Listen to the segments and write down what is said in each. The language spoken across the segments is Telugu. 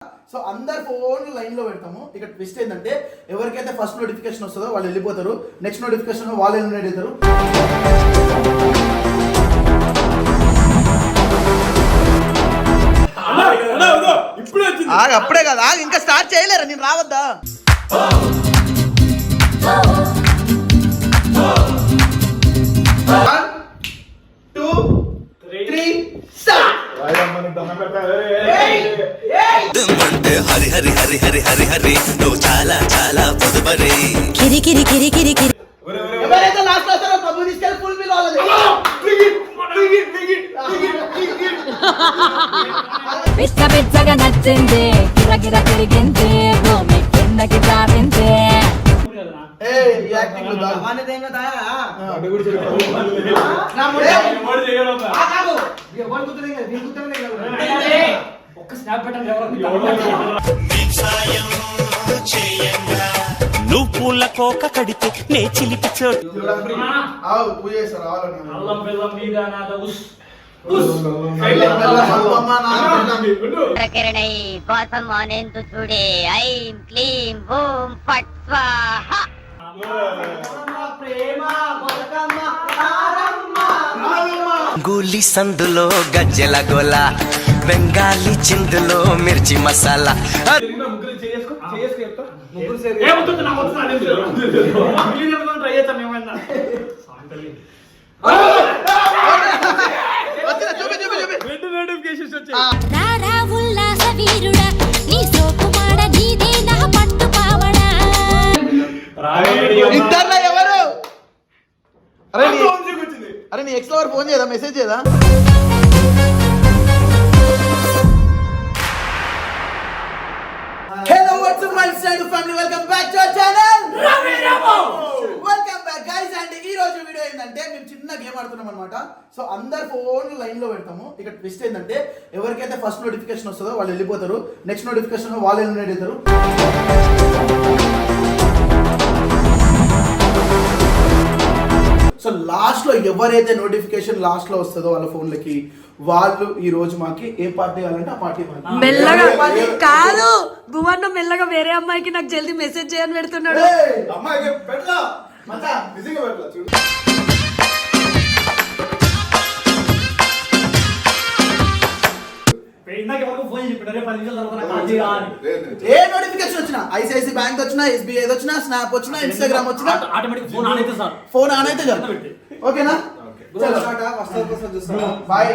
సో అందరు ఫోన్ లైన్ లో పెడతాము. ఇక ట్విస్ట్ ఏంటంటే ఎవరికైతే ఫస్ట్ నోటిఫికేషన్ వస్తుందో వాళ్ళు వెళ్ళిపోతారు, నెక్స్ట్ నోటిఫికేషన్ వాళ్ళు ఎలిమినేట్ అవుతారు. అప్పుడే కదా ఇంకా స్టార్ట్ చేయలేరా, నేను రావద్దా? హరి హరి హరి హరి హరి హరి నువ్వు చాలా చాలా పొదుపరి కిరి కిరి కిరి కిరి కిరి ఎవరైతే లాస్ట్ వస్తారో ప్రభు తీసుకెళ్ళి ఫుల్ బిల్ వాళ్ళది. పిచ్చ పిచ్చగా నచ్చింది, గిరగిర తిరిగింది, భూమి కిందకి జారింది. నువ్వు పూల కోక కడితే నే చిలిపి చోటు ప్రకరణై కోసం అనేందు చూడే ఐం క్లీం ఓం ఫట్ స్వాహ. గూలి సందులో గజ్జల గోల, బెంగాలీ చిందులో మిర్చి మసాలా. రారా ఉల్లాస వీరుడా, నీ సోపు మాడ నీదే నా పట్టు పావడా. ఇద్దర్లో ఎవరు? అరే నీ ఎక్స్ లవర్ ఫోన్ చేయదా, మెసేజ్ చేయదా? Hello, what's up my friend family, welcome back to our channel Ravi Ramo. Welcome back guys, and ఈ రోజు వీడియో ఏంటంటే మేము చిన్న గేమ్ ఆడుతున్నాం అన్నమాట. సో అందరు ఫోన్ లైన్ లో పెడతాము. ఇక ట్విస్ట్ ఏంటంటే ఎవరికైతే ఫస్ట్ నోటిఫికేషన్ వస్తుందో వాళ్ళు వెళ్ళిపోతారు, నెక్స్ట్ నోటిఫికేషన్ వాళ్ళు ఎలిమినేట్ అవుతారు. సో లాస్ట్ లో ఎవరైతే నోటిఫికేషన్ లాస్ట్ లో వస్తుందో వాళ్ళ ఫోన్లకి వాళ్ళు ఈ రోజు మాకి ఏ పార్టీ కావాలంటే ఆ పార్టీ మెల్లగా కాదు భువన్న మెల్లగా వేరే అమ్మాయికి నాకు జల్దీ మెసేజ్ చేయని పెడుతున్నాడు. ఏ నోటిఫికేషన్ వచ్చినా, ఐసిఐసి బ్యాంక్ వచ్చినా, ఎస్బీఐ వచ్చినా, స్నాప్ వచ్చినా, ఇన్స్టాగ్రామ్ వచ్చినా ఫోన్ ఆన్ అయితే చాలు. ఓకేనా? బాయ్.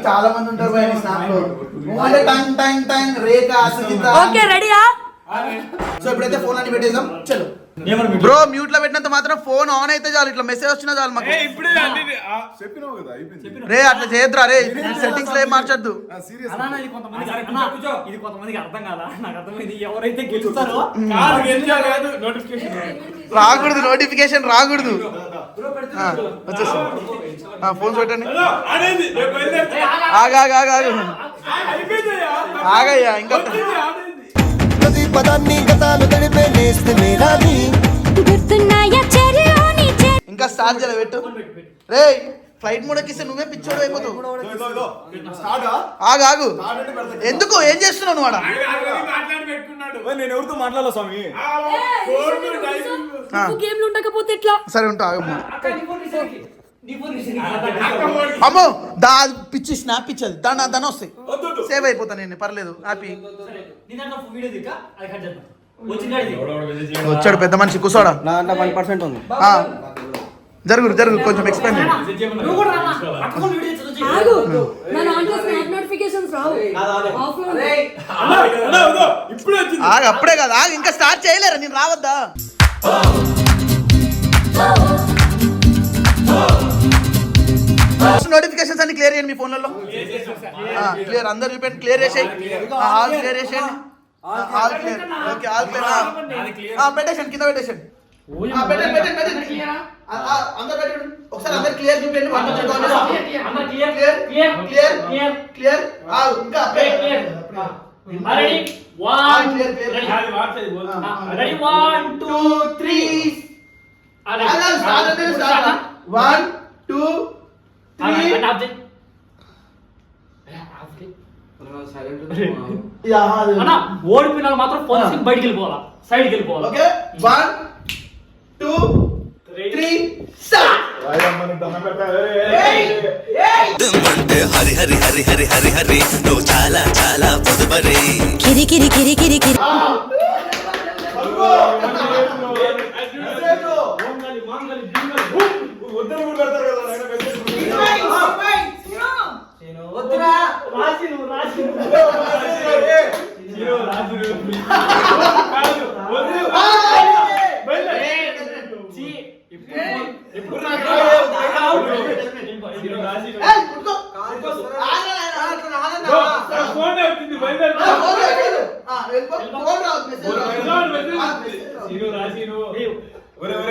చాలా మంది ఉంటారు బాయ్ స్నాప్ లో. టంగ్ టంగ్ టంగ్ రేఖ సుజిత. ఓకే రెడీయా? సో ఇప్పుడైతే ఫోన్ అన్ని పెట్టేద్దాం. చలో బ్రో, మ్యూట్ లో పెట్టినంత మాత్రం ఫోన్ ఆన్ అయితే చాలు, ఇట్లా మెసేజ్ వచ్చినా చాలు మాకు. రే అట్లా చేయొద్దురా రే, సెట్టింగ్స్ లో ఏం మార్చొద్దు. రాకూడదు, నోటిఫికేషన్ రాకూడదు. వచ్చేస్తా, ఫోన్ పెట్టండి. ఆగయ్యా ఇంకా ఇంకా స్టార్ట్ చేయాలి. పెట్టు రే, ఫ్లైట్ మోడ్ ఎక్కిస్తే నువ్వే పిచ్చోడు అయిపోతావు. ఆగు, ఎందుకు ఏం చేస్తున్నావు నువ్వు? నేను ఎవరితో మాట్లాడాలి స్వామి? గేమ్లు ఉండకపోతే ఎట్లా? సరే ఉంటా. అమ్మో దా పిచ్చి స్నాప్ పిచ్చది, దాని వస్తాయి, సేవ్ అయిపోతా నేను, పర్లేదు. హ్యాపీ వచ్చాడు పెద్ద మనిషి, కూర్చోడా. జరుగు కొంచెం ఎక్స్ప్లెయిన్ చేయండి. అప్పుడే కదా ఇంకా స్టార్ట్ చేయలేరా, నేను రావద్దా? నోటిఫికేషన్స్ అన్ని క్లియర్ చేయండి మీ ఫోన్లలో. క్లియర్, అందరు చూపండి. క్లియర్ చేసేయండి, ఆల్ క్లియర్ చేసేయండి. All clear. Okay, all clear. పెట్టేసండి, కింద పెట్టేసండి. అందరు పెట్టండి ఒకసారి. అందరు క్లియర్ చూపండి. క్లియర్. ఇంకా One, two, three. యా, అది. అన్న ఓడిపోయినా మాత్రం ఫోన్ తీసుకుని బయటికి వెళ్ళిపోవాలా, సైడ్కి వెళ్ళిపోవాలా. Okay 1 2 3 start. అంటే హరి హరి హరి హరి హరి హరి నువ్వు చాలా చాలా పొదుపరి కిరి కిరి కిరి కిరి కిరి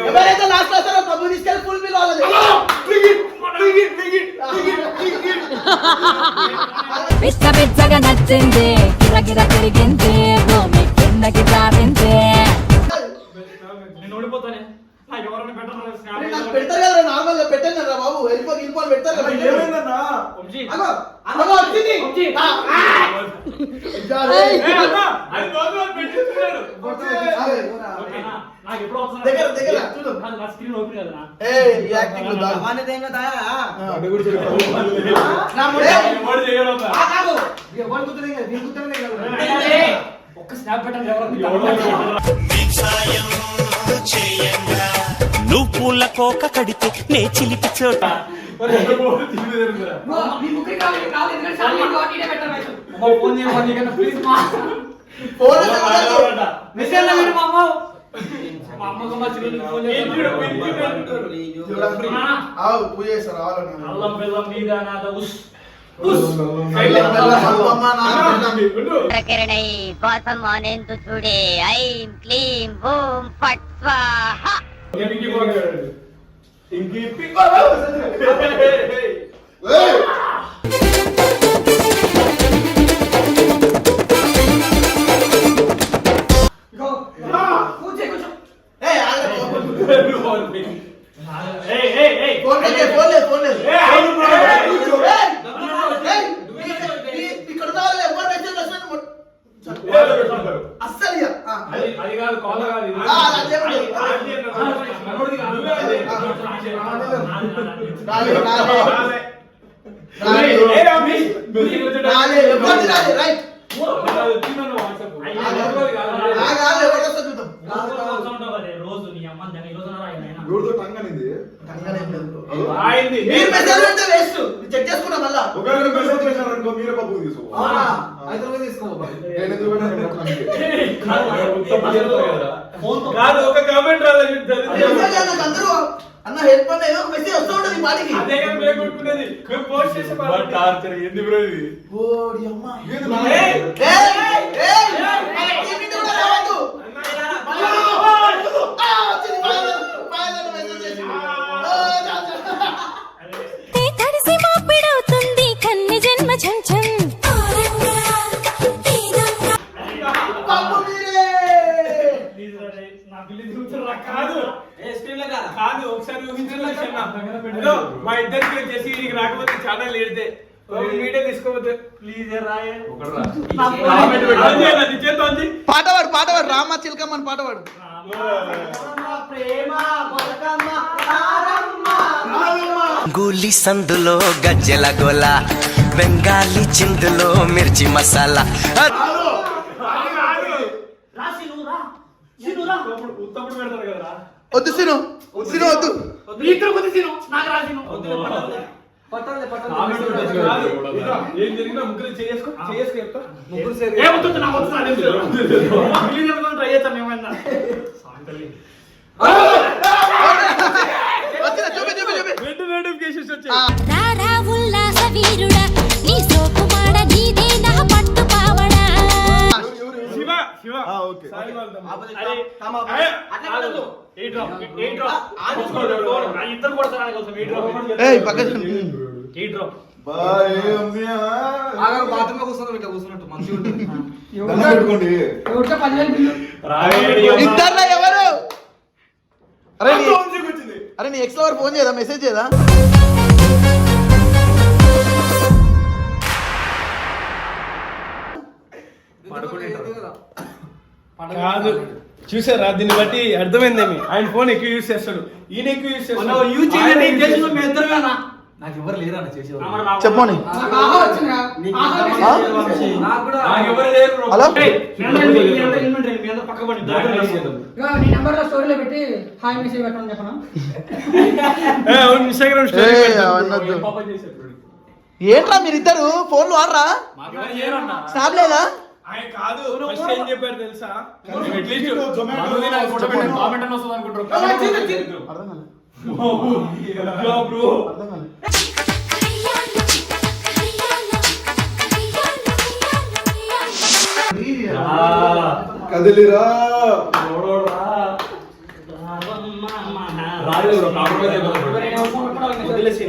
ఎవరైతే లాస్ట్ వస్తారో ప్రభు తీసుకెళ్ళి ఫుల్ బిల్ వాళ్ళది. పిచ్చ పిచ్చగా నచ్చింది కిరకిర తిరిగింది భూమి కిందకి జారింది నేను ఓడిపోతానే, నాకు ఎవరైనా పెట్టరా స్నాప్ నాకు పెడతారు కదా నార్మల్ గా పెట్టండి రా బాబు, వెళ్ళిపోయి పెడతారు కదా. వంశీ. అగో, అగో వచ్చింది. వంశీ. అది రోజు పెట్టిస్తున్నాడు. ఓకే, నాకు ఎప్పుడు వస్తుందా? దగ్గర చూడు. నా స్క్రీన్ ఓపెన్ కదా. ఏయ్, ఈ యాక్టింగ్ వద్దా? ఎవడు చేయడం రా. ఒక్క స్నాప్ పెట్టండి ఎవరు. నువ్వు పూల కోక కడితే నే చిలిపి చోట ఫోన్ చేయమని ప్లీజ్ మా ఫోన్ వద్దు. మెసేజ్ పెట్టు మా అమ్మ. మా అమ్మకు మా చెల్లికి ఫోన్ ఆవు, పూజ చేస్తారు రావాలని. అల్లం బెల్లం మీద నాద ఉస్ ప్రకరణై కోసం అనేందు చూడే ఐం క్లీం ఓం ఫట్ స్వాహ. ఏయ్, ఆగరా బాబు. ఏయ్ ఏయ్ ఏయ్ ఫోన్ లేదు, ఫోన్ లేదు, ఫోన్ లేదు. ఇక్కడ రావాలి, ఎవరు మెసేజ్ వస్తాను అస్సలు ఇక. అది కాదు, కాల్ కాదు ఇది. అదే ఉంది. రాలే, ఎవరిది రాలే, రైట్. రోజు నీ అమ్మ ఈ రోజు ఎవరితో టంగ్ అనింది మీరు మెసేజ్ పెడితే వేస్ట్, చెక్ చేసుకున్నా మళ్ళా. ఒకవేళ మెసేజ్ చేశారనుకో మీరే పప్పుకు తీసుకో నేను ఎందుకు కాదు, ఒక కామెంట్ రాలేదు. మెసేజ్ నాకు అందరూ అన్న హెల్ప్ అన్న ఏదో మెసేజ్ వస్తూ ఉంటుంది ఈ పాటికి. అదే కదా మేము కొట్టుకునేది. మేము పోస్ట్ చేసే టార్చర్ ఏంది బ్రో ఇది? ఓడి అమ్మ. ఏయ్! ఏమిటి కూడా రావద్దు. వచ్చింది, బాగా మెసేజ్ చేసింది. తడిసి మాపిడవుతుంది కన్ని జన్మ ఛంఛం పాపం మీరే. నా బిల్లు చూస్తున్నా కాదు కాదు, ఒకసారి ఊహించలేదు. మా ఇద్దరికి వచ్చేసి నీకు రాకపోతే చాలా లేడితే మీడియా తీసుకోవద్దు ప్లీజ్ రాయే. పాట పాడు రామ చిలకమ్మ అని పాట పాడు. గూలి సందులో గజ్జెల గోల బెంగాలీ చిందులో మిర్చి మసాలా ఉత్తప్పుడు పెడతారు కదా. వద్దు సిను, సిను వద్దు. ఏం జరిగినా ముగ్గురు చేసుకో చెప్తా. ట్రై చేస్తాం ఏమైందా. రెండు నోటిఫికేషన్స్ వచ్చాయి. రారా ఉల్లాస వీరుడా నీ సోకు మాడ నీదే నా పట్టు పావడా శివ శివ ఓకే సాయి వాళ్ళ అరే ఇద్దరు కొడతాను ఏయ్ పక్కన బాయ్ బాత్రూమ్ లో కూర్చున్నట్టు మంచిగా ఉంటుంది. దండం పెట్టుకోండి ఇద్దరు ఎవరు? అరే నీ ఎక్స్ లవర్ ఫోన్ చేయదా, మెసేజ్ చేయదా? కాదు చూసారా దీన్ని బట్టి అర్థమైందేమి ఆయన ఫోన్ ఎక్కువ యూస్ చేస్తాడు ఈయన ఎక్కువ యూస్ చేస్తాడు యూజ్ చేయండి ఈ దేశంలో మేము ఇద్దరమేనా నాకు ఎవరు లేరన్న చేసేవాళ్ళు. చెప్పమని నాకు ఆహా వచ్చిందా ఆహా నాకు కూడా నాకు ఎవరు లేరు bro. హలో మీ అందరూ పక్క పడి నీ నెంబర్ లో స్టోరీలో పెట్టి హాయ్ మెసేజ్ పెట్టమని చెప్పనా ఇన్స్టాగ్రామ్ ఏయ్, అవన్నొద్దు. ఏంట్రా మీరిద్దరు ఫోన్లు ఆడరా స్నాప్ లేదా ఆయన కాదు ఫస్ట్ ఏం చెప్పారు తెలుసా కామెంట్ అని వస్తుంది అనుకుంటారు. అర్థం కాలే. బ్రో అర్థం కాలే. కదిలిరా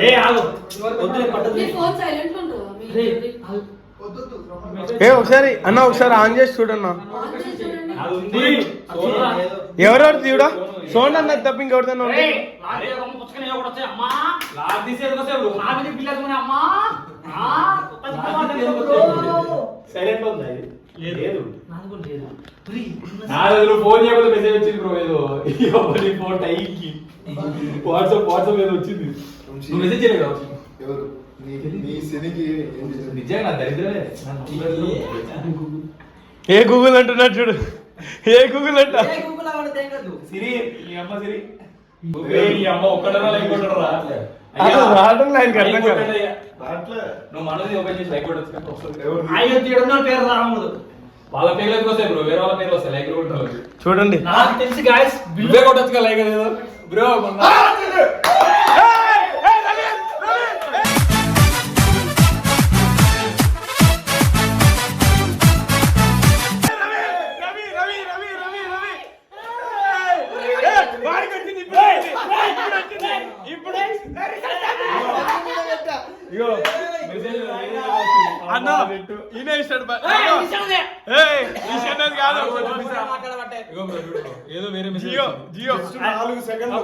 ఏ ఆగు ఏ ఒకసారి అన్న ఒకసారి ఆన్ చేసి చూడన్నా ఎవరెవరు తీయడా సోన్ అన్న తప్ప ఇంకెవరిదన్నా ఫోన్ చేయకపోతే మెసేజ్ వచ్చింది బ్రో ఏదో ఫోన్ టైంకి వాట్సాప్ ఏదో వచ్చింది నువ్వు మెసేజ్ చేయలేదు కావచ్చు. ఎవరు నీ శనికి ఏం చేశారు? నిజంగా నా దరిద్రమే ఏ గూగుల్ అంటున్నాడు చూడు ఏ గూగుల్ అంట సిరి నీ అమ్మ సిరి నీ అమ్మ ఒక్కడరా లేకుంటారా అసలు రావడం ఆయనకి అర్థం కాదు. దాంట్లో నువ్వు మనది ఓపెన్ చేసి లైక్ కూడా వస్తుంది. ఎవరు ఆయన తీయడం పేరు రావదు వాళ్ళ పేర్లకు వస్తాయి బ్రో వేరే వాళ్ళ పేర్లు వస్తాయి లైక్ కూడా చూడండి నాకు తెలిసి గాయస్ నువ్వే కొట్టచ్చు లైక్ లేదు బ్రో అన్న ఈయన ఇస్తాడు కాదు ఏదో వేరే జియో జియో 4 సెకండ్లు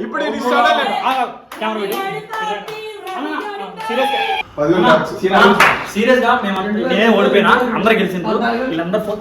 ఇప్పుడు ఇది ఇస్తాడా లేదా? పదివేలు మార్క్స్. సీరియస్ గా మేము నేనే ఓడిపోయినా అందరు గెలిచింది వీళ్ళందరూ